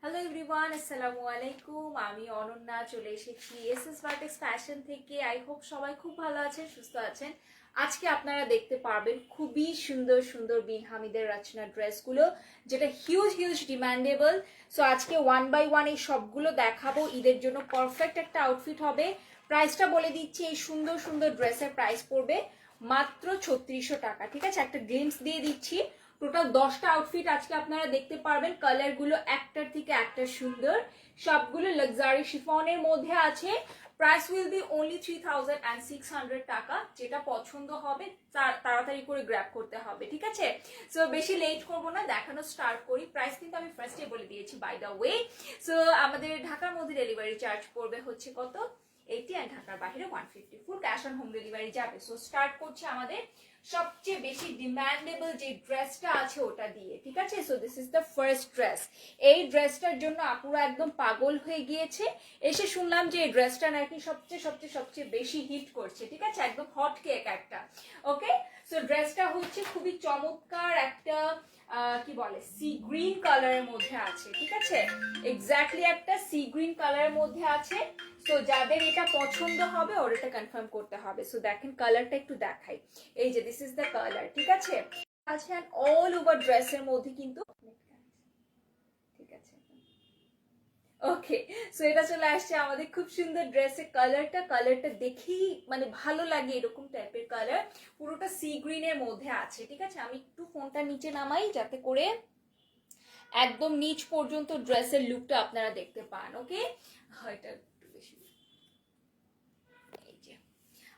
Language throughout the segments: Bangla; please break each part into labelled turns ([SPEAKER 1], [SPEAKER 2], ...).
[SPEAKER 1] হ্যালো এভরিওয়ান, আসসালামু আলাইকুম। আমি অনন্যা চলে এসেছি এসএস ভার্টেক্স ফ্যাশন থেকে। আই হোপ সবাই খুব ভালো আছেন, সুস্থ আছেন। আজকে আপনারা দেখতে পারবেন খুবই সুন্দর সুন্দর বিন হামিদের রচনা ড্রেসগুলো, যেটা হিউজ হিউজ ডিমান্ডেবল। সো আজকে ওয়ান বাই ওয়ান এই সবগুলো দেখাবো। ঈদের জন্য পারফেক্ট একটা আউটফিট হবে। প্রাইসটা বলে দিচ্ছি, এই সুন্দর সুন্দর ড্রেসের প্রাইস পড়বে মাত্র 3600 টাকা। ঠিক আছে, একটা গ্লিমস দিয়ে দিচ্ছি। টোটাল 10টা আউটফিট আজকে আপনারা দেখতে পারবেন। কালারগুলো একটার থেকে একটা সুন্দর, সবগুলো লাক্সারি শিফনের মধ্যে আছে। প্রাইস উইল বি অনলি 3600 টাকা। যেটা পছন্দ হবে তাড়াতাড়ি করে গ্র্যাব করতে হবে, ঠিক আছে? সো বেশি লেট করব না, দেখানো স্টার্ট করি। প্রাইস কিন্তু আমি ফার্স্টে বলে দিয়েছি বাই দ্য ওয়ে। সো আমাদের ঢাকার মধ্যে ডেলিভারি চার্জ পড়বে হচ্ছে কত, 80, অ্যান্ড ঢাকার বাইরে 150। Full cash on home delivery যাবে। সো স্টার্ট করছে আমাদের সবচেয়ে বেশি ডিমান্ডেবল যে ড্রেসটা আছে ওটা দিয়ে, ঠিক আছে? So this is the first dress. এই ড্রেসটার জন্য আপুরা একদম পাগল হয়ে গিয়েছে। এসে শুনলাম যে এই ড্রেসটা নাকি সবচেয়ে সবচেয়ে সবচেয়ে বেশি হিট করছে, ঠিক আছে? একদম হট কেক একটা। ওকে, সো ড্রেসটা হচ্ছে খুবই চমৎকার একটা কি বলে, সি গ্রিন কালারের মধ্যে আছে, ঠিক আছে? এক্স্যাক্টলি একটা সি গ্রিন কালারের মধ্যে আছে। তো যাদের এটা পছন্দ হবে ওর এটা কনফার্ম করতে হবে। সো দেখেন কালারটা একটু দেখাই। এই যে দিস ইজ দ্য কালার, ঠিক আছে? আছে অল ওভার ড্রেসের মধ্যে কিন্তু, ঠিক আছে? ওকে, সো এটা চলে আসছে আমাদের খুব সুন্দর ড্রেসের কালারটা দেখেই মানে ভালো লাগে, এরকম টাইপের কালার। পুরোটা সি গ্রিনের মধ্যে আছে, ঠিক আছে? আমি একটু ফোনটা নিচে নামাই যাতে করে একদম নিচ পর্যন্ত ড্রেসের লুকটা আপনারা দেখতে পান। ওকে, এটা একটু বেশি।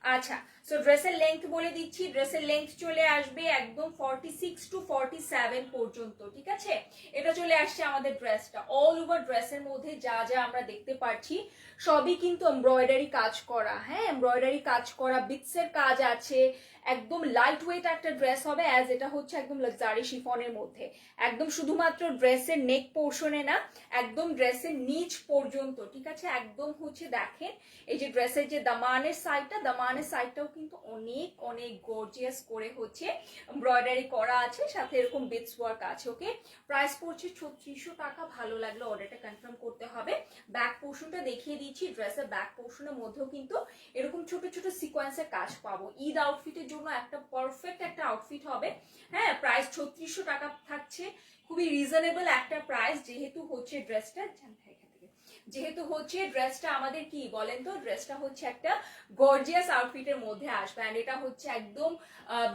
[SPEAKER 1] আচ্ছা, সো ড্রেসের লেন্থ বলে দিচ্ছি। ড্রেসের লেন্থ চলে আসবে একদম 46 টু 47 পর্যন্ত, ঠিক আছে? এটা চলে আসছে আমাদের ড্রেসটা। অল ওভার ড্রেসের মধ্যে যা যা আমরা দেখতে পাচ্ছি সবই কিন্তু এমব্রয়ডারি কাজ করা। হ্যাঁ, এমব্রয়ডারি কাজ করা, বিটসের কাজ আছে। একদম লাইট ওয়েট একটা ড্রেস হবে, অ্যাজ এটা হচ্ছে একদম লাক্সারি শিফনের মধ্যে। একদম শুধুমাত্র ড্রেসের নেক পোর্শনে না, একদম ড্রেসের নিচ পর্যন্ত, ঠিক আছে? একদম হচ্ছে দেখেন এই যে ড্রেসের যে দামানের সাইডটাও কিন্তু অনেক অনেক গর্জিয়াস করে হচ্ছে এমব্রয়ডারি করা আছে, সাথে এরকম বিটস ওয়ার্ক আছে। ওকে, প্রাইস পড়ছে 3600 টাকা। ভালো লাগলে অর্ডারটা কনফার্ম করতে হবে। ব্যাক পোর্শনটা দেখিয়ে দিচ্ছি। ড্রেসের ব্যাক পোর্শনের মধ্যেও কিন্তু এরকম ছোট ছোট সিকোয়েন্সের কাজ পাবো। ঈদ আউটফিটের জন্য একটা পারফেক্ট একটা আউটফিট হবে। হ্যাঁ, প্রাইস 3600 টাকা থাকছে। খুবই রিজনেবল একটা প্রাইস, যেহেতু হচ্ছে ড্রেসটা আমাদের কি বলেন তো, ড্রেসটা হচ্ছে একটা গর্জিয়াস আউটফিটের মধ্যে আসবে। এন্ড এটা হচ্ছে একদম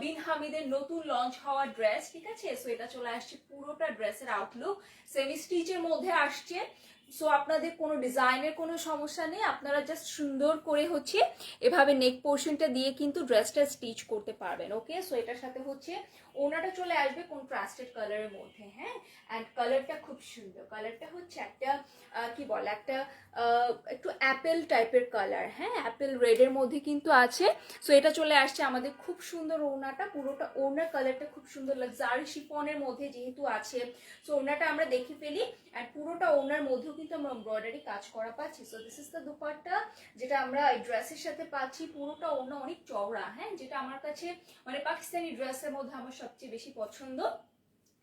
[SPEAKER 1] বিন হামিদের নতুন লঞ্চ হওয়া ড্রেস, ঠিক আছে? সো এটা চলে আসছে পুরোটা ড্রেসের আউটলুক সেমি স্টিচের মধ্যে আসছে। সো আপনাদের কোনো ডিজাইনের কোনো সমস্যা নেই, আপনারা জাস্ট সুন্দর করে হচ্ছে এভাবে নেক পোর্শনটা দিয়ে কিন্তু ড্রেসটা স্টিচ করতে পারবেন। ওকে, সো এটার সাথে হচ্ছে ওনাটা চলে আসবে কন্ট্রাস্টেড কালারের মধ্যে। হ্যাঁ, অ্যান্ড কালারটা খুব সুন্দর। কালারটা হচ্ছে একটা কি বলে, একটা একটু অ্যাপেল টাইপের কালার। হ্যাঁ, অ্যাপেল রেডের মধ্যে কিন্তু আছে। সো এটা চলে আসছে আমাদের খুব সুন্দর ওড়নাটা। পুরোটা ওড়নার কালারটা খুব সুন্দর লাক্সারি শিফনের মধ্যে যেহেতু আছে, সো ওড়নাটা আমরা দেখে ফেলি। অ্যান্ড পুরোটা ওড়নার মধ্যেও কিন্তু আমরা এমব্রয়ডারি কাজ করা পাচ্ছি। So this is the dupatta যেটা আমরা এই ড্রেসের সাথে পাচ্ছি। পুরোটা ওড়না অনেক চওড়া। হ্যাঁ, যেটা আমার কাছে মানে পাকিস্তানি ড্রেসের মধ্যে আমার সবচেয়ে বেশি পছন্দ।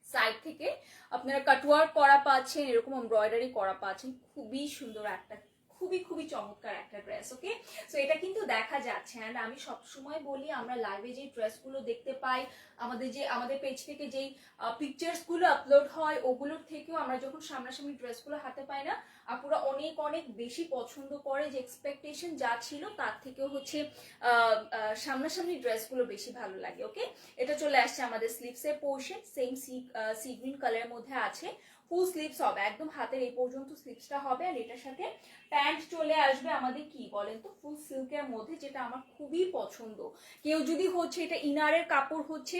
[SPEAKER 1] সাইড থেকে আপনারা কাটওয়ার্ক করা পাচ্ছেন, এরকম এমব্রয়ডারি করা পাচ্ছেন। খুবই সুন্দর একটা, খুবই খুবই চমৎকার একটা ড্রেস। ওকে, সো এটা কিন্তু দেখা যাচ্ছে। অ্যান্ড আমি সবসময় বলি, আমরা লাইভে যে ড্রেসগুলো দেখতে পাই, আমাদের পেজ থেকে যেই পিকচার্সগুলো আপলোড হয় ওগুলোর থেকেও আমরা যখন সামনাসামনি ড্রেসগুলো হাতে পাই না, আপুরা অনেক অনেক বেশি পছন্দ করে। যে এক্সপেকটেশন যা ছিল তার থেকেও হচ্ছে সামনাসামনি ড্রেসগুলো বেশি ভালো লাগে। ওকে, এটা চলে আসছে আমাদের স্লিভসের পোর্শন, সেম সি গ্রিন কালারের মধ্যে আছে। ফুল স্লিভস হবে, একদম হাতের এই পর্যন্ত স্লিভসটা হবে। আর এটার সাথে প্যান্ট চলে আসবে আমাদের কি বলেন তো, ফুল সিল্কের মধ্যে, যেটা আমার খুবই পছন্দ। কেউ যদি হচ্ছে এটা ইনারের কাপড় হচ্ছে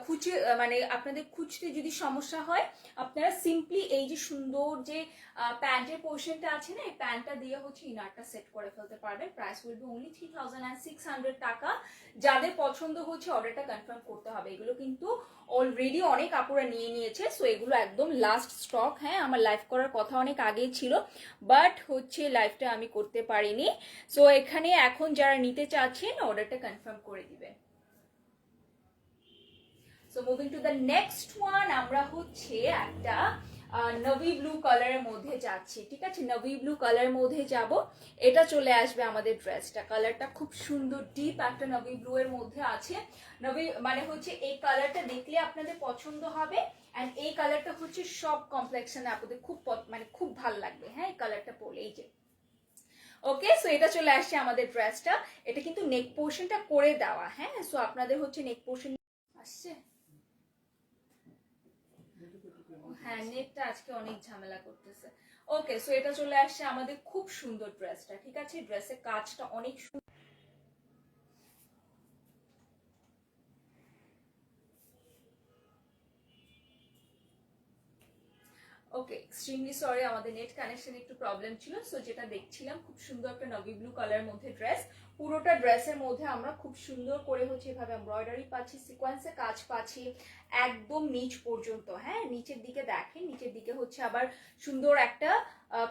[SPEAKER 1] খুঁজে, মানে আপনাদের খুঁজতে যদি সমস্যা হয়, আপনারা সিম্পলি এই যে সুন্দর যে প্যান্টের পোর্শনটা আছে না, এই প্যান্টটা দিয়ে হচ্ছে ইনারটা সেট করে ফেলতে পারবেন। প্রাইস উইল বি অনলি 3600 টাকা। যাদের পছন্দ হচ্ছে অর্ডারটা কনফার্ম করতে হবে। এগুলো কিন্তু অলরেডি অনেক কাপড়া নিয়ে নিয়েছে। সো এগুলো একদম লাস্ট স্টক। হ্যাঁ, আমার লাইভ করার কথা অনেক আগেই ছিল, বাট হচ্ছে লাইভটা আমি করতে পারিনি। সো এখানে এখন যারা নিতে চাচ্ছেন অর্ডারটা কনফার্ম করে দিবেন। So moving to the next one, আমরা হচ্ছে একটা নভি ব্লু কালারের মধ্যে যাচ্ছি, ঠিক আছে, নভি ব্লু কালারের মধ্যে যাব। এটা চলে আসবে আমাদের ড্রেসটা, কালারটা খুব সুন্দর ডিপ একটা নভি ব্লু এর মধ্যে আছে। নভি মানে হচ্ছে এই কালারটা দেখলে আপনাদের পছন্দ হবে, এন্ড এই কালারটা হচ্ছে সব কমপ্লেক্সনে আপনাদের খুব মানে খুব ভালো লাগবে। হ্যাঁ, এই কালারটা পরলে এই যে ওকে। সো এটা চলে আসছে আমাদের ড্রেসটা। এটা কিন্তু নেক পোর্শনটা করে দেওয়া। হ্যাঁ, সো আপনাদের হচ্ছে নেক পোর্শন আসছে। হ্যাঁ, নেটটা আজকে অনেক ঝামেলা করতেছে। ওকে, সো এটা চলে আসছে আমাদের খুব সুন্দর ড্রেসটা, ঠিক আছে, ড্রেসের কাজটা অনেক সুন্দর। ওকে, এক্সট্রিমলি সরি, আমাদের নেট কানেকশন একটু প্রবলেম ছিল। সো যেটা দেখছিলাম, খুব সুন্দর একটা নভি ব্লু কালারের মধ্যে ড্রেস। পুরোটা ড্রেসের মধ্যে আমরা খুব সুন্দর করে হচ্ছে এভাবে এমব্রয়ডারি পাচ্ছি, সিকোয়েন্সে কাজ পাচ্ছি একদম নিচ পর্যন্ত। হ্যাঁ, নিচের দিকে দেখেন, নিচের দিকে হচ্ছে আবার সুন্দর একটা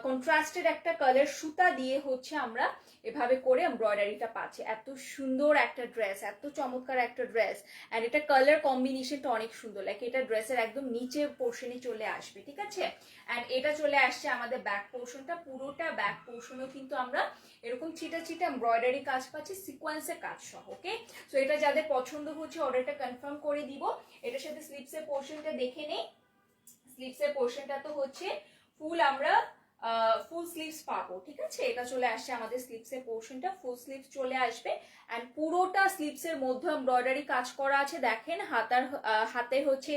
[SPEAKER 1] কন্ট্রাস্টেড একটা কালার সুতা দিয়ে হচ্ছে আমরা এভাবে করে এমব্রয়ডারিটা পাচ্ছি। এত সুন্দর একটা ড্রেস, এত চমৎকার একটা ড্রেস, এন্ড এটা কালার কম্বিনেশনটা অনেক সুন্দর, লাইক এটা ড্রেসের একদম নিচে পোর্শনে চলে আসবে, ঠিক আছে। এন্ড এটা চলে আসছে আমাদের ব্যাক পোর্শনটা, পুরোটা ব্যাক পোর্শনও কিন্তু আমরা এরকম ছিটা ছিটা এমব্রয়ডারি কাজ পাচ্ছি, সিকোয়েন্সের কাজ সহ। ওকে, সো এটা যাদের পছন্দ হচ্ছে অর্ডারটা কনফার্ম করে দিব। এটার সাথে স্লিপসের পোর্শনটা দেখে নেই। স্লিপসের পোর্শনটা তো হচ্ছে ফুল আমরা ফুল স্লিভস পাবো, ঠিক আছে। এটা চলে আসছে আমাদের স্লিভসের পোর্শনটা, ফুল স্লিভস চলে আসবে, এন্ড পুরোটা স্লিভসের মধ্যে এমব্রয়ডারি কাজ করা আছে। দেখেন হাতে হচ্ছে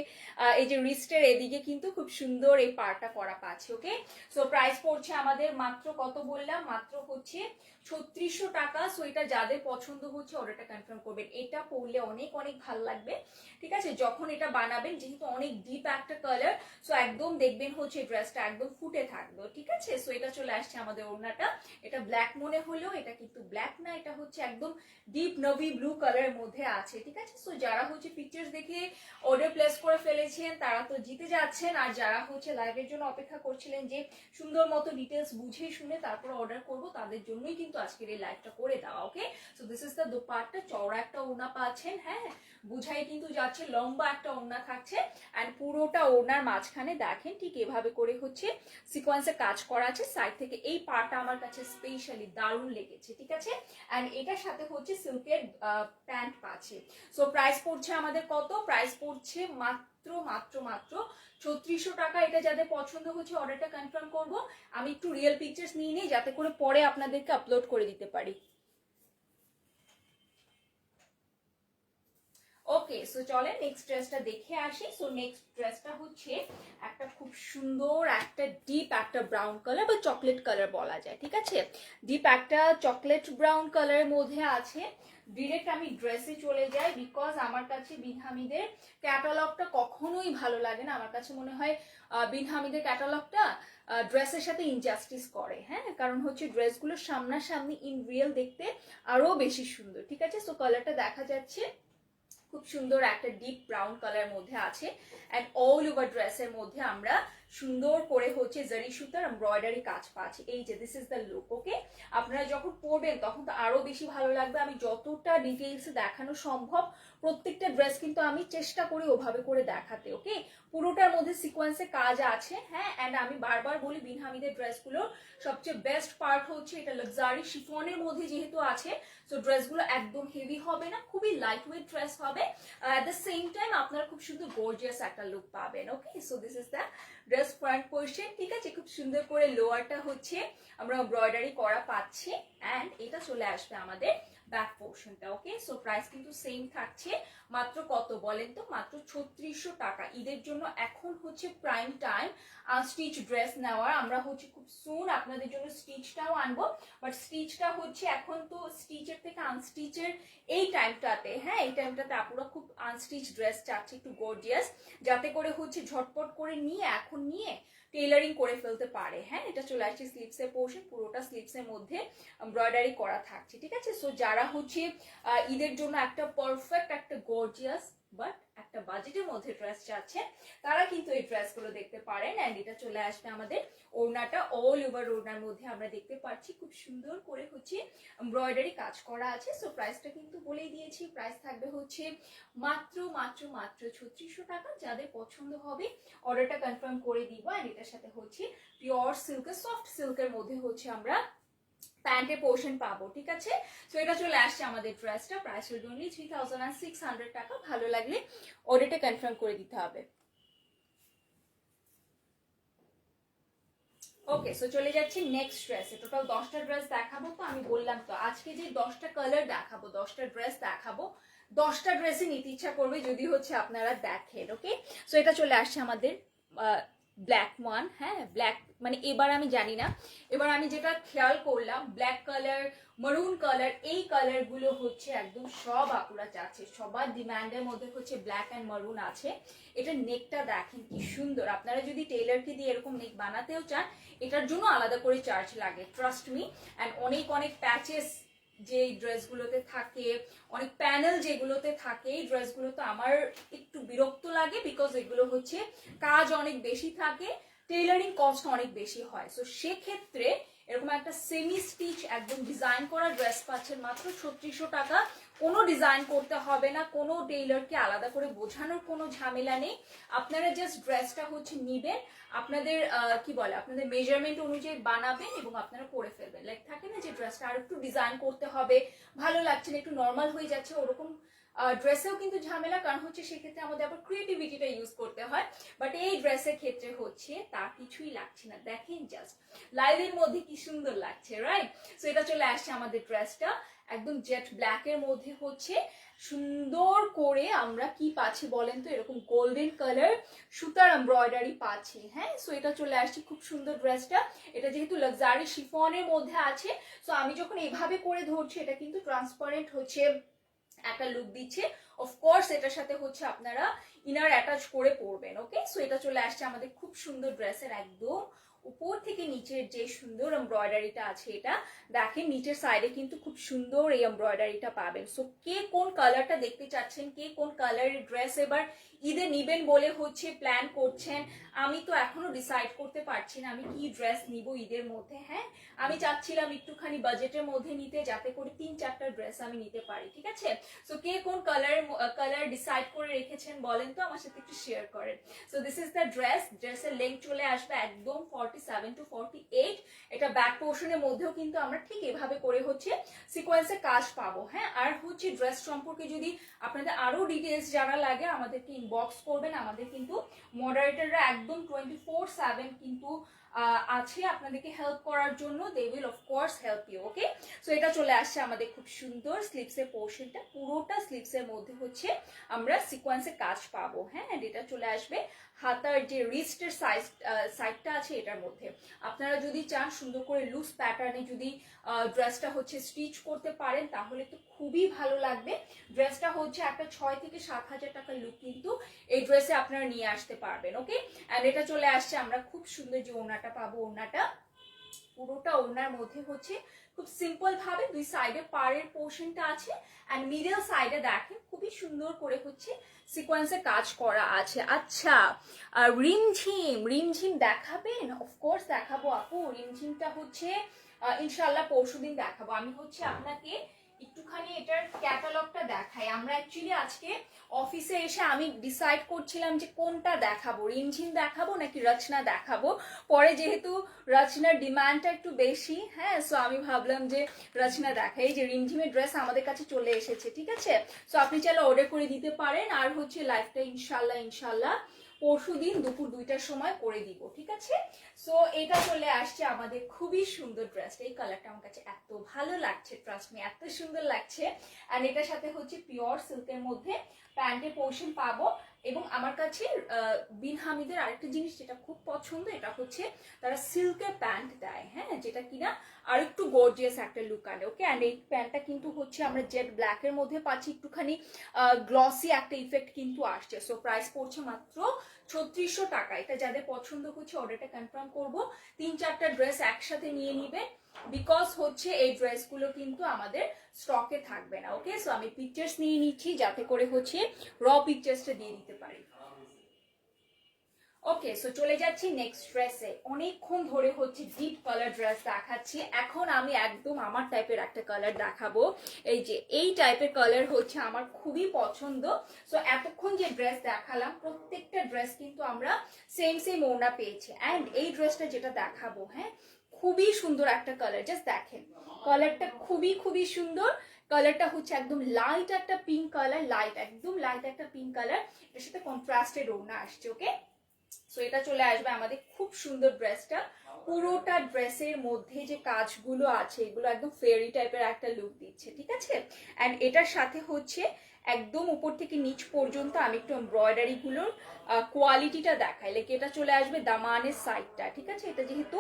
[SPEAKER 1] এই যে রিস্টের এদিকে কিন্তু খুব সুন্দর এই পার্টটা করা পাচ্ছে। ওকে, সো প্রাইস পড়ছে আমাদের মাত্র কত বললাম, মাত্র হচ্ছে 3600 টাকা। সো এটা যাদের পছন্দ হচ্ছে অর্ডারটা কনফার্ম করবেন। এটা পরলে অনেক অনেক ভালো লাগবে, ঠিক আছে, যখন এটা বানাবেন, যেহেতু অনেক ডিপ একটা কালার। সো একদম দেখবেন হচ্ছে ড্রেসটা একদম ফুটে থাকবে, ঠিক আছে। সো এটা চলে আসছে আমাদের ওড়নাটা। এটা ব্ল্যাক মনে হলেও এটা কিন্তু ব্ল্যাক না, এটা হচ্ছে একদম ডিপ নভি ব্লু কালারের মধ্যে আছে, ঠিক আছে। সো যারা হচ্ছে পিকচার্স দেখে অর্ডার প্লেস করে ফেলেছেন তারা তো জিতে যাচ্ছেন, আর যারা হচ্ছে লাইভের জন্য অপেক্ষা করছিলেন যে সুন্দর মতো ডিটেলস বুঝে শুনে তারপর অর্ডার করব, তাদের জন্যই কিন্তু আজকের এই লাইভটা করে দেওয়া। Okay, so this is the dupatta, চওড়া একটা ওড়না পাচ্ছেন। হ্যাঁ, বুঝাই কিন্তু যাচ্ছে লম্বা একটা ওড়না থাকছে, এন্ড পুরোটা ওড়নার মাঝখানে দেখেন ঠিক এভাবে করে হচ্ছে সিকোয়েন্সে কাজ করা আছে সাইড থেকে। এই পার্টটা আমার কাছে স্পেশালি দারুণ লেগেছে, ঠিক আছে। এন্ড এটার সাথে হচ্ছে সিল্কের প্যান্ট পাচ্ছে। সো প্রাইস পড়ছে আমাদের কত, প্রাইস পড়ছে মাত্র মাত্র মাত্র 3600 টাকা। এটা যাদের পছন্দ হচ্ছে অর্ডারটা কনফার্ম করব। আমি একটু রিয়েল পিকচার্স নিয়ে নিই যাতে করে পরে আপনাদেরকে আপলোড করে দিতে পারি। ওকে, সো চলে নেক্সট ড্রেসটা দেখে আসি। সো নেক্সট ড্রেসটা হচ্ছে একটা খুব সুন্দর একটা ডিপ একটা ব্রাউন কালার বা চকলেট কালার বলা যায়, ঠিক আছে। ডিপ একটা চকলেট ব্রাউন কালারের মধ্যে আছে। ডিরেক্ট আমি ড্রেসে চলে যাই, বিকজ আমার কাছে বিন হামিদের ক্যাটালগটা কখনোই ভালো লাগে না। আমার কাছে মনে হয় বিন হামিদের ক্যাটালগটা ড্রেসের সাথে ইনজাস্টিস করে। হ্যাঁ, কারণ হচ্ছে ড্রেসগুলো সামনাসামনি ইন রিয়েল দেখতে আরো বেশি সুন্দর, ঠিক আছে। সো কালারটা দেখা যাচ্ছে খুব সুন্দর একটা ডিপ ব্রাউন কালার মধ্যে আছে, এন্ড অল ওভার ড্রেসের মধ্যে আমরা সুন্দর করে হচ্ছে জারি সুতার এমব্রয়ডারি কাজ পাচ্ছি। এই যে দিস ইজ দ্য লুক। ওকে, আপনারা যখন পরবেন তখন তো আরো বেশি ভালো লাগবে। আমি যতটা ডিটেইলসে দেখানো সম্ভব প্রত্যেকটা ড্রেস কিন্তু আমি চেষ্টা করি ওভাবে করে দেখাতে। ওকে, পুরোটার মধ্যে সিকোয়েন্সে কাজ আছে। হ্যাঁ, এন্ড আমি বারবার বলি বিন হামিদের ড্রেসগুলোর সবচেয়ে বেস্ট পার্ট হচ্ছে এটা লাক্সারি শিফনের মধ্যে যেহেতু আছে। সো ড্রেসগুলো একদম হেভি হবে না, খুবই লাইট ওয়েট ড্রেস হবে। এট দ্য সেম টাইম আপনারা খুব সুন্দর গর্জিয়াস একটা লুক পাবেন। Okay, so this is the dress front portion, ঠিক আছে। খুব সুন্দর করে লোয়ারটা হচ্ছে আমরা এমব্রয়ডারি করা পাচ্ছি, এন্ড এটা চলে আসবে আমাদের ব্যাক পোর্শনটা। ওকে, সো প্রাইস কিন্তু সেম থাকছে। মাত্র কত বলেন তো, মাত্র 3600 টাকা। ঈদের জন্য এখন হচ্ছে প্রাইম টাইম আনস্টিচ ড্রেস নেওয়ার। আমরা হচ্ছে খুব সুন আপনাদের জন্য স্টিচটাও আনবো, বাট স্টিচটা হচ্ছে এখন তো স্টিচের থেকে আনস্টিচের এই টাইমটাতে, হ্যাঁ এই টাইমটাতে আপুরা খুব আনস্টিচ ড্রেস চাচ্ছে, একটু গর্জিয়াস, যাতে করে হচ্ছে ঝটপট করে নিয়ে এখন নিয়ে টেইলারিং করে ফেলতে পারে। হ্যাঁ, এটা চলে আসছে স্লিভসের পোর্শন, পুরোটা স্লিভসের মধ্যে এমব্রয়ডারি করা থাকছে, ঠিক আছে। সো যারা হচ্ছে ঈদের জন্য একটা পারফেক্ট একটা গর্জিয়াস বাট একটা বাজেটের মধ্যে ড্রেস চাচ্ছেন তারা কিন্তু এই ড্রেসগুলো দেখতে পারেন। অ্যান্ড এটা চলে আসবে আমাদের ওড়নাটা, অল ওভার ওড়নার মধ্যে আমরা দেখতে পাচ্ছি খুব সুন্দর করে হচ্ছে এমব্রয়ডারি কাজ করা আছে। সো প্রাইসটা কিন্তু বলেই দিয়েছি, প্রাইস থাকবে হচ্ছে মাত্র মাত্র মাত্র 3600 টাকা। যাদের পছন্দ হবে অর্ডারটা কনফার্ম করে দিব। অ্যান্ড এটার সাথে হচ্ছে পিওর সিল্কের, সফট সিল্কের মধ্যে হচ্ছে আমরা প্যান্টের পোর্শন পাবো, ঠিক আছে। সো এটা চলে আসছে আমাদের ড্রেসটা, প্রাইস হল অনলি 3600 টাকা। ভালো লাগলে অর্ডারটা কনফার্ম করে দিতে হবে। ওকে, সো চলে যাচ্ছি নেক্সট ড্রেসে। টোটাল 10টা ড্রেস দেখাবো। তো আমি বললাম তো আজকে যে 10টা কালার দেখাবো, 10টা ড্রেস দেখাবো, 10টা ড্রেসই নিতে ইচ্ছা করবে যদি হচ্ছে আপনারা দেখেন। ওকে, সো এটা চলে আসছে আমাদের ব্ল্যাক ওয়ান। হ্যাঁ, ব্ল্যাক মানে এবার আমি জানি না, এবার আমি যেটা খেয়াল করলাম ব্ল্যাক কালার, মারুন কালার, এই কালার গুলো হচ্ছে একদম সব আপুরা চাচ্ছে, সবার ডিমান্ডের মধ্যে হচ্ছে ব্ল্যাক অ্যান্ড মারুন আছে। এটা নেকটা দেখেন কি সুন্দর। আপনারা যদি টেইলারকে দিয়ে এরকম নেক বানাতেও চান এটার জন্য আলাদা করে চার্জ লাগে, ট্রাস্ট মি। অ্যান্ড অনেক অনেক প্যাচেস যে ড্রেসগুলোতে থাকে, অনেক প্যানেল যেগুলোতে থাকে, এই ড্রেসগুলোতে আমার একটু বিরক্ত লাগে, বিকজ এগুলো হচ্ছে কাজ অনেক বেশি থাকে, টেইলারিং কস্ট অনেক বেশি হয়। সো সেক্ষেত্রে এরকম একটা সেমি স্টিচ একদম ডিজাইন করা ড্রেস পাচ্ছেন মাত্র 3600 টাকা। কোনো ডিজাইন করতে হবে না, কোনো টেইলারকে আলাদা করে বোঝানোর কোনো ঝামেলা নেই। আপনারা জাস্ট ড্রেসটা হচ্ছে নিবেন, আপনাদের কি বলে আপনাদের মেজারমেন্ট অনুযায়ী বানাবেন এবং আপনারা করে ফেলবেন। লাইক থাকে না যে ড্রেসটা আর একটু ডিজাইন করতে হবে, ভালো লাগছে না, একটু নর্মাল হয়ে যাচ্ছে, ওরকম ড্রেসেও কিন্তু ঝামেলা, কারণ হচ্ছে সেক্ষেত্রে আমাদের আবার ক্রিয়েটিভিটিটা ইউজ করতে হয়। বাট এই ড্রেসের ক্ষেত্রে হচ্ছে তা কিছুই লাগছে না। দেখেন জাস্ট লাইলের মধ্যে কি সুন্দর লাগছে, রাইট। সো এটা চলে আসছে আমাদের ড্রেসটা একদম জেট ব্ল্যাক এর মধ্যে হচ্ছে সুন্দর করে আমরা কি পাচ্ছি বলেন তো, এরকম গোল্ডেন কালার সুতার এমব্রয়ডারি পাচ্ছি। হ্যাঁ, সো এটা চলে আসছে খুব সুন্দর ড্রেসটা। এটা যেহেতু লাক্সারি শিফনের মধ্যে আছে, সো আমি যখন এভাবে করে ধরছি এটা কিন্তু ট্রান্সপারেন্ট হচ্ছে একটা লুক দিচ্ছে। অফকোর্স এটার সাথে হচ্ছে আপনারা ইনার অ্যাটাচ করে পরবেন। ওকে, সো এটা চলে আসছে আমাদের খুব সুন্দর ড্রেসের একদম উপর থেকে নিচের যে সুন্দর এমব্রয়ডারিটা আছে, এটা দেখেন নিচের সাইডে কিন্তু খুব সুন্দর এই এমব্রয়ডারিটা পাবেন। সো কে কোন কালারটা দেখতে চাচ্ছেন, কে কোন কালারের ড্রেস এবার ঈদে নিবেন বলে হচ্ছে প্ল্যান করছেন, আমি তো এখনো ডিসাইড করতে পারছি না আমি কি ড্রেস নিব ঈদের মধ্যে। হ্যাঁ, আমি চাচ্ছিলাম একটুখানি বাজেটের মধ্যে নিতে, যাতে করে 3-4টা ড্রেস আমি নিতে পারি, ঠিক আছে। সো কে কোন কালার ডিসাইড করে রেখেছেন বলেন তো, আমার সাথে একটু শেয়ার করেন। So this is the dress. ড্রেসের লেন্থ চলে আসবে একদম 47 to 48। এটা ব্যাক পোর্শনের মধ্যেও কিন্তু আমরা ঠিক এভাবে করে হচ্ছে সিকোয়েন্সে কাজ পাবো। হ্যাঁ, আর হচ্ছে ড্রেস সম্পর্কে যদি আপনাদের আরো ডিটেলস জানা লাগে আমাদেরকে ইনবক্স করবেন। আমাদের কিন্তু মডারেটররা একদম 24/7 কিন্তু আছে আপনাদেরকে হেল্প করার জন্য। They will of course help you. Okay, so এটা চলে আসছে আমাদের খুব সুন্দর স্লিভসের পোর্শনটা, পুরোটা স্লিভসের মধ্যে হচ্ছে আমরা সিকোয়েন্সে কাজ পাবো। হ্যাঁ, এটা চলে আসবে হাতার যে রিস্টের সাইডটা আছে এটার মধ্যে। আপনারা যদি চান সুন্দর করে লুজ প্যাটার্নে যদি ড্রেসটা হচ্ছে স্টিচ করতে পারেন তাহলে তো খুবই ভালো লাগবে। ড্রেসটা হচ্ছে একটা 6 থেকে 7 হাজার টাকার লুক কিন্তু এই ড্রেসে আপনারা নিয়ে আসতে পারবেন। ওকে, অ্যান্ড এটা চলে আসছে আমরা খুব সুন্দর যে ওড়নাটা পাবো, ওড়নাটা পুরোটা ওড়নার মধ্যে হচ্ছে খুব সিম্পল ভাবে দুই সাইডে পাড়ের পোর্শনটা আছে, এন্ড মিডল সাইডে দেখেন খুবই সুন্দর করে হচ্ছে সিকোয়েন্সে কাজ করা আছে। আচ্ছা, রিমঝিম রিমঝিম দেখাবেন? অফকোর্স দেখাবো আপু। রিমঝিমটা হচ্ছে ইনশাল্লাহ পরশুদিন দেখাবো। আমি হচ্ছে আপনাকে একটুখানি এটার ক্যাটালগটা দেখাই। আমরা অ্যাকচুয়ালি আজকে অফিসে এসে আমি ডিসাইড করছিলাম যে কোনটা দেখাবো, রিমঝিম দেখাবো নাকি রচনা দেখাবো। পরে যেহেতু রচনার ডিমান্ডটা একটু বেশি, হ্যাঁ, সো আমি ভাবলাম যে রচনা দেখাই। যে রিমঝিমের ড্রেস আমাদের কাছে চলে এসেছে, ঠিক আছে। সো আপনি চাইলে অর্ডার করে দিতে পারেন। আর হচ্ছে লাইফটা ইনশাল্লাহ পরশুদিন দুপুর 2টার সময় করে দিব, ঠিক আছে। সো এটা চলে আসছে আমাদের খুবই সুন্দর ড্রেস। এই কালারটা আমার কাছে এত ভালো লাগছে, ট্রাস্ট মি, এত সুন্দর লাগছে। আর এটার সাথে হচ্ছে পিওর সিল্কের মধ্যে প্যান্টের পোর্শন পাবো। এবং আমার কাছে বিন হামিদের আরেকটা জিনিস যেটা খুব পছন্দ, এটা হচ্ছে তারা সিল্কের প্যান্ট দেয়, হ্যাঁ, যেটা কিনা আর একটু গর্জিয়াস একটা লুক আনে। ওকে, অ্যান্ড এই প্যান্টটা কিন্তু হচ্ছে আমরা জেড ব্ল্যাকের মধ্যে পাচ্ছি, একটুখানি গ্লসি একটা ইফেক্ট কিন্তু আসছে। সো প্রাইস পড়ছে মাত্র 3600 টাকা। এটা যাদের পছন্দ হচ্ছে অর্ডারটা কনফার্ম করবো। 3-4টা ড্রেস একসাথে নিয়ে নিবে, বিকজ হচ্ছে এই ড্রেসগুলো কিন্তু আমাদের স্টকে থাকবে না। ওকে, সো আমি পিকচার্স নিয়ে নিচ্ছি যাতে করে হচ্ছে র পিকচার্সটা দিয়ে দিতে পারি। ওকে, সো চলে যাচ্ছি নেক্সট ড্রেসে। অনেকক্ষণ ধরে হচ্ছে ডিপ কালার ড্রেস দেখাচ্ছি, এখন আমি একদম আমার টাইপের একটা কালার দেখাবো। এই যে এই টাইপের কালার হচ্ছে আমার খুবই পছন্দ। সো এতক্ষণ যে ড্রেস দেখালাম প্রত্যেকটা ড্রেস কিন্তু আমরা সেম সেম ওড়না পেয়েছি। অ্যান্ড এই ড্রেসটা যেটা দেখাবো, হ্যাঁ, খুবই সুন্দর একটা কালার। জাস্ট দেখেন কালারটা খুবই খুবই সুন্দর। কালারটা হচ্ছে একদম লাইট একটা পিঙ্ক কালার, একদম লাইট একটা পিঙ্ক কালার, এর সাথে কন্ট্রাস্টেড ওড়না আসছে। ওকে, সো এটা চলে আসবে আমাদের খুব সুন্দর ড্রেসটা। পুরোটা ড্রেসের মধ্যে যে কাজগুলো আছে এগুলো একদম ফেয়ারি টাইপের একটা লুক দিচ্ছে, ঠিক আছে। অ্যান্ড এটার সাথে হচ্ছে একদম উপর থেকে নিচ পর্যন্ত আমি একটু এমব্রয়ডারি গুলোর কোয়ালিটিটা দেখাই। লাইক এটা চলে আসবে দামানের সাইডটা, ঠিক আছে। এটা যেহেতু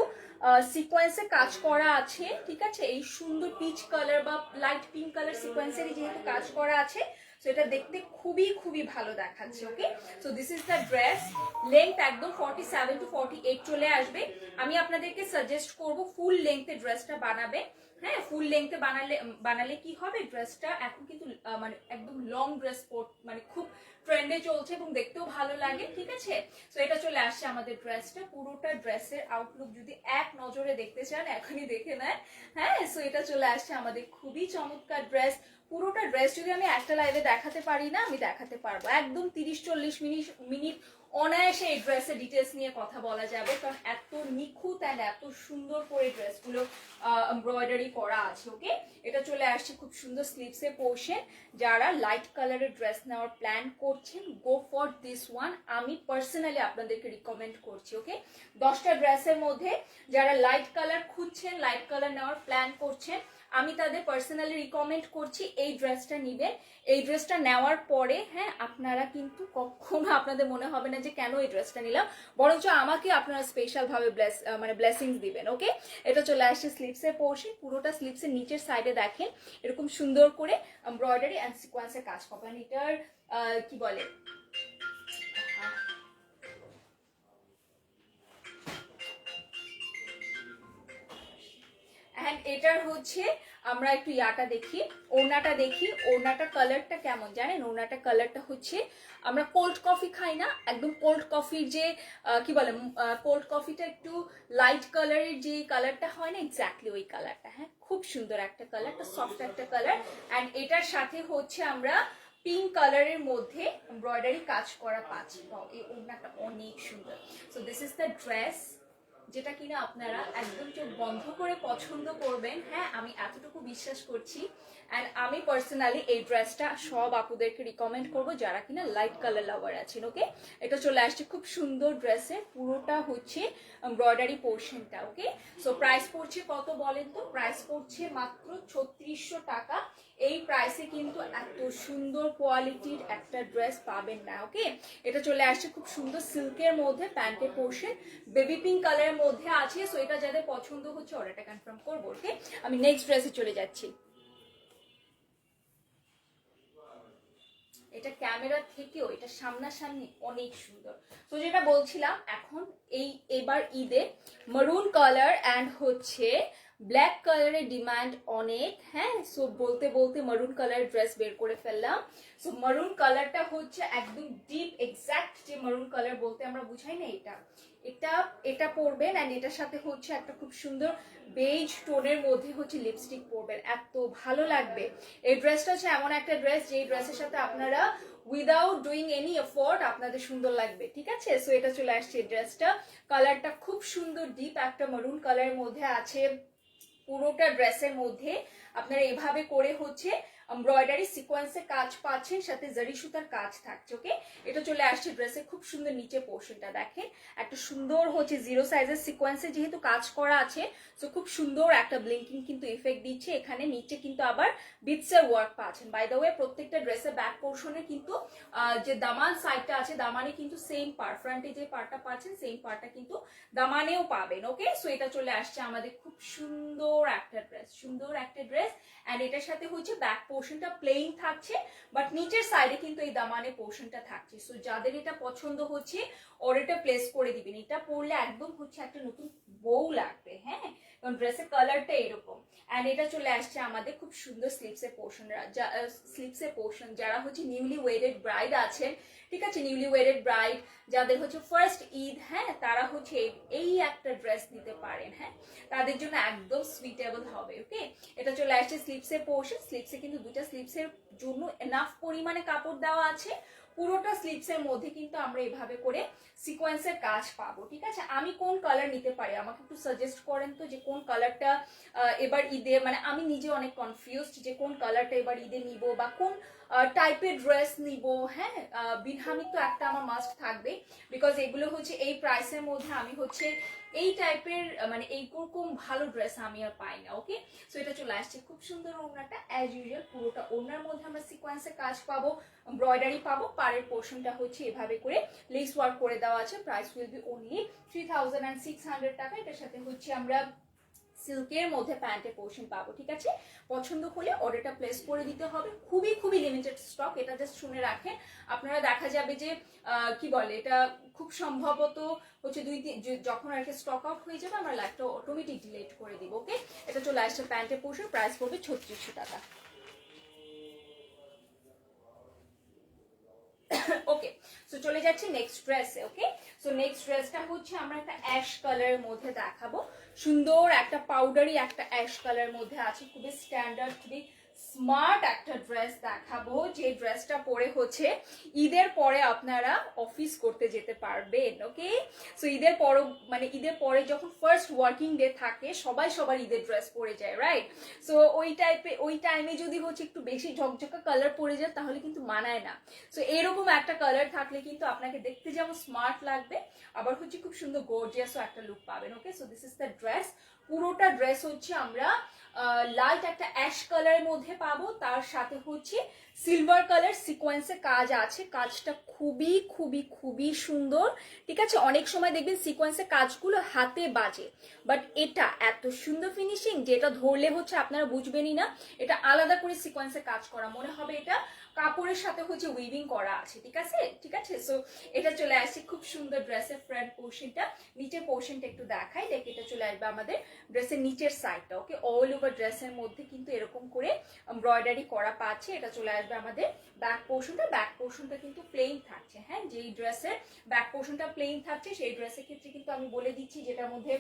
[SPEAKER 1] সিকোয়েন্সে কাজ করা আছে, ঠিক আছে, এই সুন্দর পিচ কালার বা লাইট পিঙ্ক কালার সিকোয়েন্সেরই যেহেতু কাজ করা আছে, সো এটা দেখতে খুবই খুবই ভালো দেখাচ্ছে। Okay, so this is the dress. Length একদম 47 to 48 চলে আসবে। আমি আপনাদেরকে সাজেস্ট করব ফুল লেন্থে ড্রেসটা বানাবে। হ্যাঁ, ফুল লেন্থে বানালে কি হবে, ড্রেসটা এখন কিন্তু মানে একদম লং ড্রেস মানে খুব ট্রেন্ডে চলছে এবং দেখতেও ভালো লাগে, ঠিক আছে। সো এটা চলে আসছে আমাদের ড্রেসটা। পুরোটা ড্রেসের আউটলুক যদি এক নজরে দেখতে চান এখনই দেখে নেন। হ্যাঁ, সো এটা চলে আসছে আমাদের খুবই চমৎকার ড্রেস। পুরোটা ড্রেস যদি আমি একটা লাইভে দেখাতে পারি না, আমি দেখাতে পারবো একদম 30-40 মিনিট অনায়াসে এই ড্রেসের ডিটেলস নিয়ে কথা বলা যাবে, কারণ এত নিখুঁত অ্যান্ড এত সুন্দর করে ড্রেসগুলো এমব্রয়ডারি করা আছে। ওকে, এটা চলে আসছে খুব সুন্দর স্লিভসের পোর্শন। যারা লাইট কালারের ড্রেস নেওয়ার প্ল্যান করছেন, গো ফর দিস ওয়ান। আমি পার্সোনালি আপনাদেরকে রিকমেন্ড করছি। ওকে, 10টা ড্রেসের মধ্যে যারা লাইট কালার খুঁজছেন, লাইট কালার নেওয়ার প্ল্যান করছেন, আমি তাদের পার্সোনালি রিকমেন্ড করছি এই ড্রেসটা নিবেন। এই ড্রেসটা নেওয়ার পরে, হ্যাঁ, আপনারা কিন্তু কখনো আপনাদের মনে হবে না যে কেন এই ড্রেসটা নিলাম, বরঞ্চ আমাকে আপনারা স্পেশাল ভাবে ব্লেসিংস দিবেন। ওকে, এটা চলে আসছে স্লিভসের পোর্শন। পুরোটা স্লিভসের নিচের সাইডে দেখেন এরকম সুন্দর করে এমব্রয়ডারি অ্যান্ড সিকোয়েন্সের কাজ পাবেন। এটার কি বলে, অ্যান্ড এটার হচ্ছে আমরা একটু ইয়াটা দেখি, ওড়নাটা দেখি। ওড়নাটা কালারটা কেমন জানেন? ওড়নাটা কালারটা হচ্ছে, আমরা কোল্ড কফি খাই না, একদম কোল্ড কফির যে কি বলে, কোল্ড কফিটা একটু লাইট কালারের যে কালারটা হয় না, এক্স্যাক্টলি ওই কালারটা। হ্যাঁ, খুব সুন্দর একটা কালার, একটা সফট একটা কালার। অ্যান্ড এটার সাথে হচ্ছে আমরা পিঙ্ক কালারের মধ্যে এমব্রয়ডারি কাজ করা পাচ্ছি। এই ওড়নাটা অনেক সুন্দর। So this is the dress, যেটা কিনা আপনারা একদম চোখ বন্ধ করে পছন্দ করবেন। হ্যাঁ, আমি এতটুকু বিশ্বাস করছি। অ্যান্ড আমি পার্সোনালি এই ড্রেসটা সব আপুদেরকে রিকমেন্ড করব যারা কিনা লাইট কালার লাভার আছেন। ওকে, এটা চলে আসছে খুব সুন্দর ড্রেসের, পুরোটা হচ্ছে এমব্রয়ডারি পোর্শনটা। ওকে, সো প্রাইস পড়ছে কত বলেন তো? প্রাইস পড়ছে মাত্র 3600 টাকা। এই প্রাইসে কিন্তু এত সুন্দর কোয়ালিটির একটা ড্রেস পাবেন না। ওকে, এটা চলে আসছে খুব সুন্দর সিল্কের মধ্যে, প্যান্টের পোর্শন বেবি পিঙ্ক কালারের মধ্যে আছে। সো এটা যাদের পছন্দ হচ্ছে অর্ডারটা কনফার্ম করবো। ওকে, আমি নেক্সট ড্রেসে চলে যাচ্ছি। এটা ক্যামেরা থেকেও এটা সামনাসামনি অনেক সুন্দর। তো যেটা বলছিলাম, এখন এবার ঈদে মারুন কালার অ্যান্ড হচ্ছে ব্ল্যাক কালারের ডিমান্ড অনেক। হ্যাঁ, সো বলতে বলতে মারুন কালারের ড্রেস বের করে ফেললাম। সো মারুন কালারটা হচ্ছে একদম ডিপ, এক্স্যাক্ট যে মারুন কালার বলতে আমরা বুঝাই না, এটা পরবেন। অ্যান্ড এটার সাথে হচ্ছে একটা খুব সুন্দর বেজ টোনের মধ্যে হচ্ছে লিপস্টিক পরবেন, এত ভালো লাগবে। এই ড্রেসটা হচ্ছে এমন একটা ড্রেস যে ড্রেসের সাথে আপনারা উইদাউট ডুইং এনি এফোর্ট আপনাদের সুন্দর লাগবে, ঠিক আছে। সো এটা চলে আসছে ড্রেসটা। কালারটা খুব সুন্দর ডিপ একটা মারুন কালারের মধ্যে আছে। পুরোটা ড্রেসের মধ্যে আপনারা এভাবে করে হচ্ছে এমব্রয়ডারি সিকোয়েন্সের কাজ পাচ্ছেন, সাথে জারি সুতার কাজ থাকছে। ওকে, এটা চলে আসছে ড্রেসের খুব সুন্দর নিচে পোর্শনটা দেখেন, একটা সুন্দর হচ্ছে জিরো সাইজের সিকোয়েন্সে যেহেতু কাজ করা আছে, সো খুব সুন্দর একটা ব্লিঙ্কিং কিন্তু ইফেক্ট দিচ্ছে। এখানে নিচে কিন্তু আবার বিটসের ওয়ার্ক পাচ্ছেন। বাই দ্য ওয়ে, প্রত্যেকটা ড্রেসের ব্যাক পোর্শনে কিন্তু যে দামান সাইডটা আছে, দামানে কিন্তু সেম পার্ট, ফ্রন্টে যে পার্টটা পাচ্ছেন সেম পার্টটা কিন্তু দামানেও পাবেন। ওকে, সো এটা চলে আসছে আমাদের খুব সুন্দর একটা ড্রেস, সুন্দর একটা ড্রেস। অ্যান্ড এটার সাথে হচ্ছে ব্যাক পোর্শনটা প্লেন থাকছে, বাট নিচের সাইডে কিন্তু এই দামানে পোর্শনটা থাকছে। সো যাদের এটা পছন্দ হচ্ছে অর্ডারটা প্লেস করে দিবেন। এটা পরলে একদম হচ্ছে একটা নতুন বউ লাগবে। হ্যাঁ, কারণ ড্রেসের কালারটা এরকম। অ্যান্ড এটা চলে আসছে আমাদের খুব সুন্দর স্লিভসের পোর্শন, যারা হচ্ছে নিউলি ওয়েডেড ব্রাইড আছেন, ঠিক আছে, নিউলি ওয়েডেড ব্রাইড যাদের হচ্ছে ফার্স্ট ঈদ, হ্যাঁ, তারা হচ্ছে এই একটা ড্রেস নিতে পারেন, হ্যাঁ, তাদের জন্য একদম সুইটেবল হবে। ওকে, এটা চলে আসছে স্লিভসের পোর্শন। স্লিভসে কিন্তু দুটা স্লিভসের জন্য এনাফ পরিমাণে কাপড় দেওয়া আছে। পুরোটা স্লিভসের মধ্যে কিন্তু আমরা এভাবে করে সিকোয়েন্সের কাজ পাবো, ঠিক আছে। আমি কোন কালার নিতে পারি, আমাকে একটু সাজেস্ট করেন তো যে কোন কালারটা এবার ঈদে, মানে আমি নিজে অনেক কনফিউজড যে কোন কালারটা এবার ঈদে নিব বা কোন টাইপের ড্রেস নিব। হ্যাঁ, বিনহামি তো একটা আমার মাস্ট থাকবে, বিকজ এগুলো হচ্ছে এই প্রাইসের মধ্যে আমি হচ্ছে এই টাইপের মানে এইরকম ভালো ড্রেস আমি আর পাই না। ওকে, সো এটা চলে আসছে খুব সুন্দর ওড়নাটা, অ্যাজ ইউজুয়াল পুরোটা ওড়নার মধ্যে আমরা সিকোয়েন্সের কাজ পাবো, এমব্রয়ডারি পাবো, পাড়ের পোর্শনটা হচ্ছে এভাবে করে লেস ওয়ার্ক করে দেওয়া আছে। প্রাইস উইল বি অনলি 3600 টাকা। এটার সাথে হচ্ছে আমরা সিল্কের মধ্যে প্যান্টের পোর্শন পাবো, ঠিক আছে। পছন্দ হলে অর্ডারটা প্লেস করে দিতে হবে, খুবই খুবই লিমিটেড স্টক, এটা জাস্ট শুনে রাখেন। আপনারা দেখা যাবে যে কি বলে এটা খুব সম্ভবত হচ্ছে যখন আর কি স্টক আউট হয়ে যাবে আমরা লাইভটা অটোমেটিক ডিলিট করে দিব। ওকে, এটা চলে আসছে প্যান্টের পোর্শন, প্রাইস পড়বে 3600 টাকা। ওকে, সো চলে যাচ্ছি নেক্সট ড্রেসে। ওকে, সো নেক্সট ড্রেসটা হচ্ছে আমরা একটা অ্যাশ কালারের মধ্যে দেখাবো, সুন্দর একটা পাউডারি একটা অ্যাশ কালারের মধ্যে আছে, খুবই স্ট্যান্ডার্ড, খুবই স্মার্ট একটা ড্রেস দেখাবো, যে ড্রেসটা পরে হচ্ছে ঈদের পরে আপনারা অফিস করতে যেতে পারবেন। ওকে, সো ঈদের পর মানে ঈদের পরে যখন ফার্স্ট ওয়ার্কিং ডে থাকে সবার ঈদের ড্রেস পরে যায়, রাইট। সো ওই টাইমে যদি হচ্ছে একটু বেশি ঝকঝকা কালার পরে যায় তাহলে কিন্তু মানায় না। সো এরকম একটা কালার থাকলে কিন্তু আপনাকে দেখতে যেমন স্মার্ট লাগবে, আবার হচ্ছে খুব সুন্দর গর্জিয়াসও একটা লুক পাবেন। Okay, so this is the dress. পুরোটা ড্রেস হচ্ছে আমরা লাইট একটা অ্যাশ কালারের মধ্যে পাবো, তার সাথে হচ্ছে সিলভার কালার সিকোয়েন্সের কাজ আছে, কাজটা খুবই খুবই খুবই সুন্দর, ঠিক আছে। অনেক সময় দেখবেন সিকোয়েন্সের কাজগুলো হাতে বাজে, বাট এটা এত সুন্দর ফিনিশিং যেটা ধরলে হচ্ছে আপনারা বুঝবেনই না এটা আলাদা করে সিকোয়েন্সের কাজ করা, মনে হবে এটা কাপড়ের সাথে হচ্ছে উইভিং করা আছে, ঠিক আছে, ঠিক আছে। সো এটা চলে আসছে খুব সুন্দর ড্রেসের ফ্রন্ট পোর্শনটা, নিচের পোর্শনটা একটু দেখাই, দেখ এটা চলে আসবে আমাদের ড্রেসের নিচের সাইডটা। ওকে, অল ওভার ড্রেসের মধ্যে কিন্তু এরকম করে এমব্রয়ডারি করা পাচ্ছে। এটা চলে আসবে আমাদের ব্যাক পোর্শনটা কিন্তু প্লেন থাকছে, হ্যাঁ, যেই ড্রেসের ব্যাক পোর্শনটা প্লেন থাকছে সেই ড্রেসের ক্ষেত্রে কিন্তু আমি বলে দিচ্ছি, যেটার মধ্যে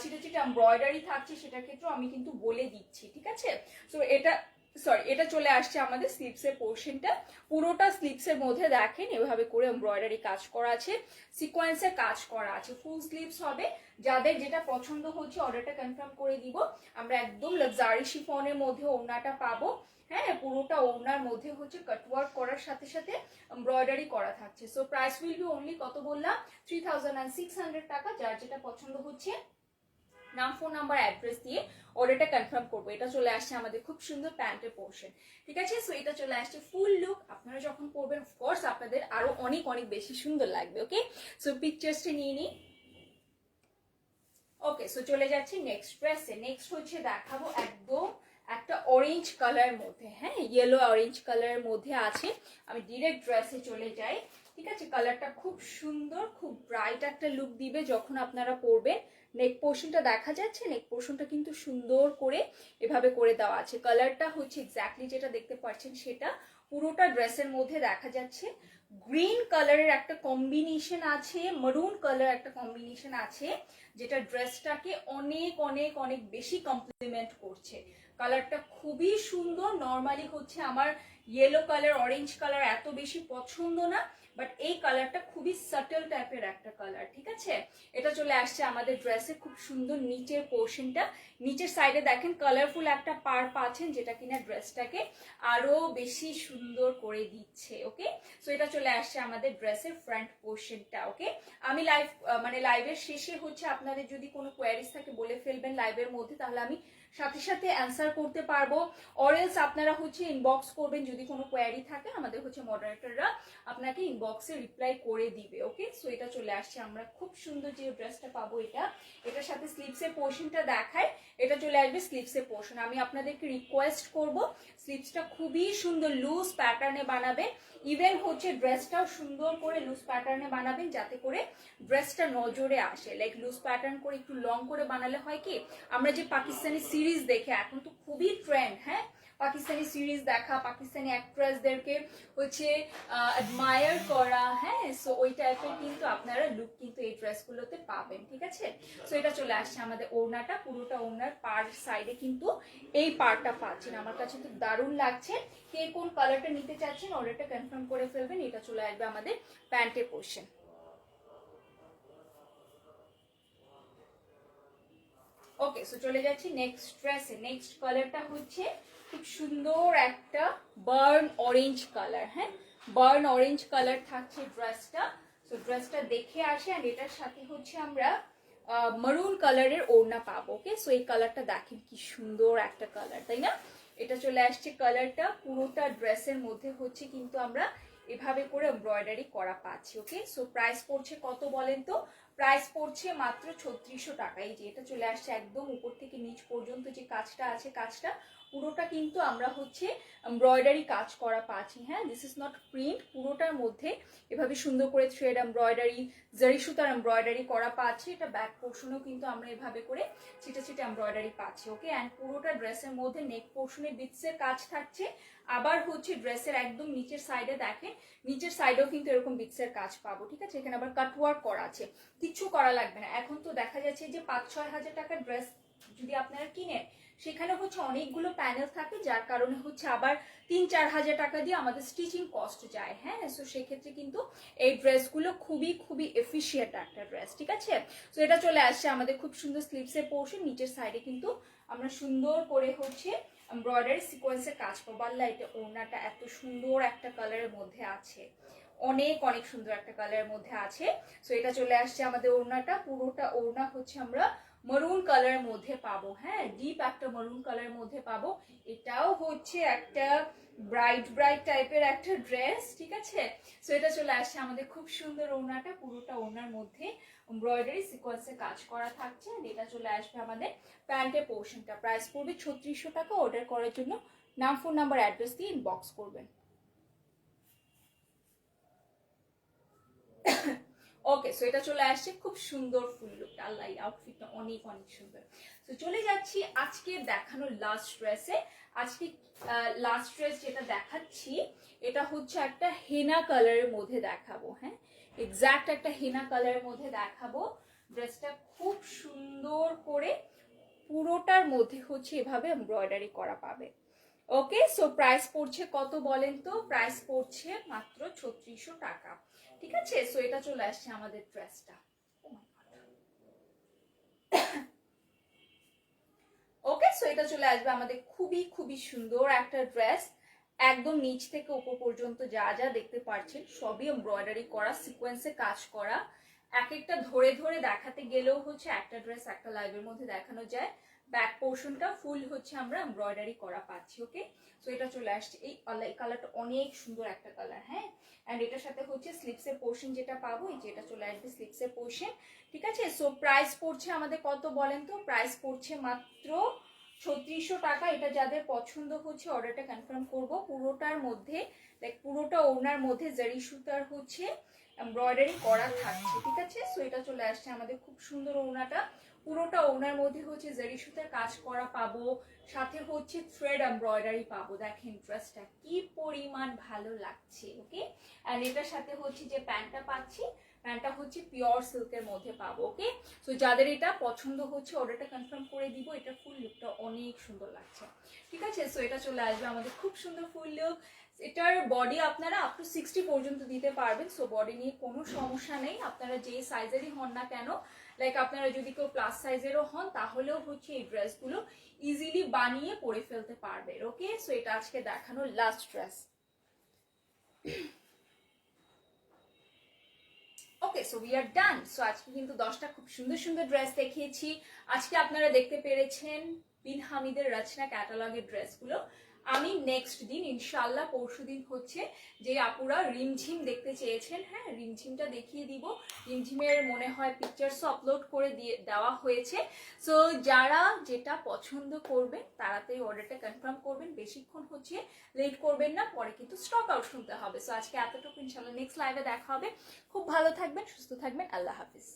[SPEAKER 1] ছিটে ছিটে এমব্রয়ডারি থাকছে সেটার ক্ষেত্রেও আমি কিন্তু বলে দিচ্ছি, ঠিক আছে। সো এটা চলে আসছে আমাদের স্লিভসের পোর্শনটা, পুরোটা স্লিভসের মধ্যে দেখেন এভাবে করে এমব্রয়ডারি কাজ করা আছে, সিকোয়েন্সের কাজ করা আছে, ফুল স্লিভস হবে। যাদের যেটা পছন্দ হচ্ছে অর্ডারটা কনফার্ম করে দিব। আমরা একদম লাক্সারি শিফনের মধ্যে ওড়নাটা পাবো, হ্যাঁ, পুরোটা ওড়নার মধ্যে হচ্ছে কাটওয়ার্ক করার সাথে সাথে এমব্রয়ডারি করা থাকছে। So price will be only কত বললাম, 3600 টাকা। যার যেটা পছন্দ হচ্ছে নাম, ফোন নাম্বার, অ্যাড্রেস দিয়ে অর্ডারটা কনফার্ম করবো। এটা চলে আসছে আমাদের খুব সুন্দর প্যান্টের পোর্শন, ঠিক আছে। সো এটা চলে আসছে ফুল লুক, আপনারা যখন পরবেন অফকোর্স আপনাদের আরো অনেক অনেক বেশি সুন্দর লাগবে। ওকে, সো পিকচার্সটা নিয়ে নিই। ওকে, সো চলে যাচ্ছি নেক্সট ড্রেসে। নেক্সট হচ্ছে দেখাবো একদম একটা অরেঞ্জ কালার মধ্যে, হ্যাঁ, ইয়েলো অরেঞ্জ কালারের মধ্যে আছে। আমি ডিরেক্ট ড্রেসে চলে যাই, ঠিক আছে। কালারটা খুব সুন্দর, খুব ব্রাইট একটা লুক দিবে যখন আপনারা পরবেন। নেক পোর্শনটা দেখা যাচ্ছে, নেক পোর্শনটা কিন্তু সুন্দর করে এভাবে করে দেওয়া আছে। কালারটা হচ্ছে এক্স্যাক্টলি যেটা দেখতে পাচ্ছেন সেটা পুরোটা ড্রেসের মধ্যে দেখা যাচ্ছে। গ্রিন কালারের একটা কম্বিনেশন আছে, মারুন কালার একটা কম্বিনেশন আছে, যেটা ড্রেসটাকে অনেক অনেক অনেক বেশি কমপ্লিমেন্ট করছে। কালারটা খুবই সুন্দর। নর্মালি হচ্ছে আমার ইয়েলো কালার, অরেঞ্জ কালার এত বেশি পছন্দ না, বাট এই কালারটা খুবই সাটল টাইপের একটা কালার, ঠিক আছে। এটা চলে আসছে আমাদের ড্রেসে খুব সুন্দর নিচের পোর্শনটা, নিচের সাইডে দেখেন কালারফুল একটা পার পাচ্ছেন, যেটা কিনা ড্রেসটাকে আরো বেশি সুন্দর করে দিচ্ছে। ওকে, সো এটা চলে আসছে আমাদের ড্রেসের ফ্রন্ট পোর্শনটা। ওকে, আমি লাইভের শেষে হচ্ছে আপনাদের যদি কোনো কোয়ারিজ থাকে বলে ফেলবেন লাইভের মধ্যে, তাহলে আমি সাথে সাথে অ্যান্সার করতে পারবো, অরেলস আপনারা হচ্ছে ইনবক্স করবেন যদি কোনো কোয়ারি থাকে, আমাদের হচ্ছে মডারেটররা আপনাকে ইনবক্সে রিপ্লাই করে দিবে। ওকে, সো এটা চলে আসছে, আমরা খুব সুন্দর যে ড্রেসটা পাবো এটার সাথে স্লিভসের পোর্শনটা দেখায়, এটা চলে আসবে স্লিভসের পোর্শন। আমি আপনাদেরকে রিকোয়েস্ট করব স্লিভসটা খুবই সুন্দর লুজ প্যাটার্নে বানাবেন, ইভেন হচ্ছে ড্রেসটাও সুন্দর করে লুজ প্যাটার্নে বানাবেন যাতে করে ড্রেসটা নজরে আসে। লাইক লুজ প্যাটার্ন করে একটু লং করে বানালে হয় কি, আমরা যে পাকিস্তানি সিরিজ দেখে, এখন তো খুবই ট্রেন্ড, হ্যাঁ, পাকিস্তানি সিরিজ দেখা, পাকিস্তানি অ্যাক্ট্রেসদেরকে হচ্ছে অ্যাডমায়ার করা, হ্যাঁ, সো ওই টাইপের কিন্তু আপনারা লুক কিন্তু এই ড্রেসগুলোতে পাবেন। ঠিক আছে, সো এটা চলে আসছে আমাদের ওড়নাটা, পুরোটা ওড়নার পার সাইডে কিন্তু এই পার্টটা পাচ্ছেন, আমার কাছে তো দারুণ লাগছে। কে কোন কালারটা নিতে চাচ্ছেন অর্ডারটা কনফার্ম করে ফেলবেন। এটা চলে আসবে আমাদের প্যান্টের পোর্শন। ওকে, সো চলে যাচ্ছি নেক্সট ড্রেসে। নেক্সট কালারটা হচ্ছে খুব সুন্দর একটা বার্ন অরেঞ্জ কালার, হ্যাঁ, বার্ন অরেঞ্জ কালার থাকছে ড্রেসটা। সো ড্রেসটা দেখে আসে, আর এটার সাথে হচ্ছে আমরা মারুন কালারের ওড়না পাবো। ওকে, সো এই কালারটা দেখেন কি সুন্দর একটা কালার, তাই না? এটা চলে আসছে কালারটা, পুরোটা ড্রেসের মধ্যে হচ্ছে কিন্তু আমরা এভাবে করে এমব্রয়ডারি করা পাচ্ছি। ওকে, সো প্রাইস পড়ছে কত বলেন তো? প্রাইস পড়ছে মাত্র 3600 টাকা। এই যে এটা চলে আসছে একদম উপর থেকে নিচ পর্যন্ত যে কাজটা আছে, কাজটা পুরোটা কিন্তু আমরা হচ্ছে এমব্রয়ডারি কাজ করা পাচ্ছি। হ্যাঁ, দিস ইজ নট প্রিন্ট, পুরোটার মধ্যে এভাবে সুন্দর করে থ্রেড এমব্রয়ডারি, জারি সুতার এমব্রয়ডারি করা পাচ্ছি। এটা ব্যাক পোর্শনও কিন্তু আমরা এভাবে করে ছিটে ছিটে এমব্রয়ডারি পাচ্ছি। ওকে, অ্যান্ড পুরোটা ড্রেসের মধ্যে নেক পোর্শনে বিটসের কাজ থাকছে, আবার হচ্ছে ড্রেসের একদম নিচের সাইডে দেখেন, নিচের সাইডেও কিন্তু এরকম বিটসের কাজ পাবো। ঠিক আছে, এখানে আবার কাটওয়ার্ক করা আছে, কিছু করা লাগবে না। এখন তো দেখা যাচ্ছে যে 5-6 হাজার টাকার ড্রেস যদি আপনারা কিনেন, সেখানে হচ্ছে অনেকগুলো প্যানেল থাকে, যার কারণে হচ্ছে আবার 3-4 হাজার টাকা দিয়ে আমাদের স্টিচিং কস্ট যায়। হ্যাঁ, সো সেক্ষেত্রে কিন্তু এই ড্রেসগুলো খুবই খুবই এফিশিয়েন্ট একটা ড্রেস। ঠিক আছে, সো এটা চলে আসছে আমাদের খুব সুন্দর স্লিভসের পোর্শন, নিচের সাইডে কিন্তু আমরা সুন্দর করে হচ্ছে এমব্রয়ডারি সিকোয়েন্সের কাজ পাবো। আল্লাহ, এটা ওড়নাটা এত সুন্দর একটা কালারের মধ্যে আছে, অনেক অনেক সুন্দর একটা কালারের মধ্যে আছে। সো এটা চলে আসছে আমাদের ওড়নাটা, পুরোটা ওড়না হচ্ছে আমরা মারুন কালারের মধ্যে পাবো। হ্যাঁ, ডিপ একটা মারুন কালারের মধ্যে পাবো। এটাও হচ্ছে একটা ব্রাইট ব্রাইট টাইপের একটা ড্রেস। ঠিক আছে, সো এটা চলে আসছে আমাদের খুব সুন্দর ওড়নাটা, পুরোটা ওড়নার মধ্যে এমব্রয়ডারি সিকোয়েন্সে কাজ করা থাকছে। আর এটা চলে আসবে আমাদের প্যান্টের পোর্শনটা। প্রাইস পড়বে 3600 টাকা। অর্ডার করার জন্য নাম, ফোন নাম্বার, অ্যাড্রেস দিয়ে ইনবক্স করবেন। ওকে, সো এটা চলে আসছে খুব সুন্দর ফুল লুকটা। আল্লাহ, আউটফিটটা অনেক অনেক সুন্দর। তো চলে যাচ্ছি আজকে দেখানো লাস্ট ড্রেসে। আজকে লাস্ট ড্রেস যেটা দেখাচ্ছি, এটা হচ্ছে একটা হেনা কালারের মধ্যে দেখাবো। হ্যাঁ, এক্স্যাক্ট একটা হেনা কালারের মধ্যে দেখাবো। ড্রেসটা খুব সুন্দর করে পুরোটার মধ্যে হচ্ছে এভাবে এমব্রয়ডারি করা পাবে। ওকে, সো প্রাইস পড়ছে কত বলেন তো? প্রাইস পড়ছে মাত্র 3600 টাকা। ঠিক আছে, সো এটা চলে আসছে আমাদের ড্রেসটা। ওকে, সো এটা চলে আসবে আমাদের খুবই খুবই সুন্দর একটা ড্রেস, একদম নিচ থেকে উপর পর্যন্ত যা যা দেখতে পাচ্ছেন সবই এমব্রয়ডারি করা, সিকোয়েন্সে কাজ করা। এক একটা ধরে ধরে দেখাতে গেলেও হচ্ছে একটা ড্রেস একটা লাইভের মধ্যে দেখানো যায়। ব্যাক পোর্শনটা ফুল হচ্ছে আমরা এমব্রয়ডারি করা পাচ্ছি। ওকে, সো এটা চলে আসছে, এই কালারটা অনেক সুন্দর একটা কালার। হ্যাঁ, এন্ড এটার সাথে হচ্ছে স্লিভসের পোর্শন যেটা পাবো, এই যে এটা চলে আসবে স্লিভসের পোর্শন। ঠিক আছে, সো প্রাইস পড়ছে আমাদের কত বলেন তো? প্রাইস পড়ছে মাত্র 3600 টাকা। এটা যাদের পছন্দ হচ্ছে অর্ডারটা কনফার্ম করব। পুরোটার মধ্যে লাইক পুরোটা ওড়নার মধ্যে জারি সুতার হচ্ছে এমব্রয়ডারি করা থাকছে। ঠিক আছে, সো এটা চলে আসছে আমাদের খুব সুন্দর ওড়নাটা, পুরোটা ওড়নার মধ্যে হচ্ছে জারি সুতার কাজ করা পাবো, সাথে হচ্ছে থ্রেড এমব্রয়ডারি পাবো। দেখেন ড্রেসটা কি পরিমাণ ভালো লাগছে। ওকে, এন্ড এটার সাথে হচ্ছে যে প্যান্টটা পাচ্ছি, প্যান্টটা হচ্ছে পিওর সিল্কের মধ্যে পাবো। ওকে, সো যাদের এটা পছন্দ হচ্ছে অর্ডারটা কনফার্ম করে দিব। এটা ফুল লুকটা অনেক সুন্দর লাগছে। ঠিক আছে, সো এটা চলে আসবে আমাদের খুব সুন্দর ফুল লুক। এটার বডি আপনারা আপ টু 60 পর্যন্ত দিতে পারবেন, সো বডি নিয়ে কোনো সমস্যা নেই। আপনারা যে সাইজেরই হন না কেন, লাইক আপনারা যদি কেউ প্লাস সাইজেরও হন, তাহলেও হচ্ছে এই ড্রেসগুলো ইজিলি বানিয়ে পরে ফেলতে পারবে। ওকে, সো এটা আজকে দেখানো last dress. Okay, so we are done. So আজকে কিন্তু 10টা খুব সুন্দর সুন্দর ড্রেস দেখিয়েছি। আজকে আপনারা দেখতে পেরেছেন বিন হামিদের রচনা ক্যাটালগের ড্রেসগুলো। আমি নেক্সট দিন ইনশাল্লাহ পরশুদিন হচ্ছে যে আপুরা রিমঝিম দেখতে চেয়েছেন, হ্যাঁ রিমঝিমটা দেখিয়ে দিব। রিমঝিমের মনে হয় পিকচার্সও আপলোড করে দেওয়া হয়েছে। সো যারা যেটা পছন্দ করবেন তাড়াতাড়ি অর্ডারটা কনফার্ম করবেন, বেশিক্ষণ হচ্ছে লেট করবেন না, পরে কিন্তু স্টক আউট শুনতে হবে। সো আজকে এতটুকু, ইনশাল্লাহ নেক্সট লাইভে দেখা হবে। খুব ভালো থাকবেন, সুস্থ থাকবেন, আল্লাহ হাফিজ।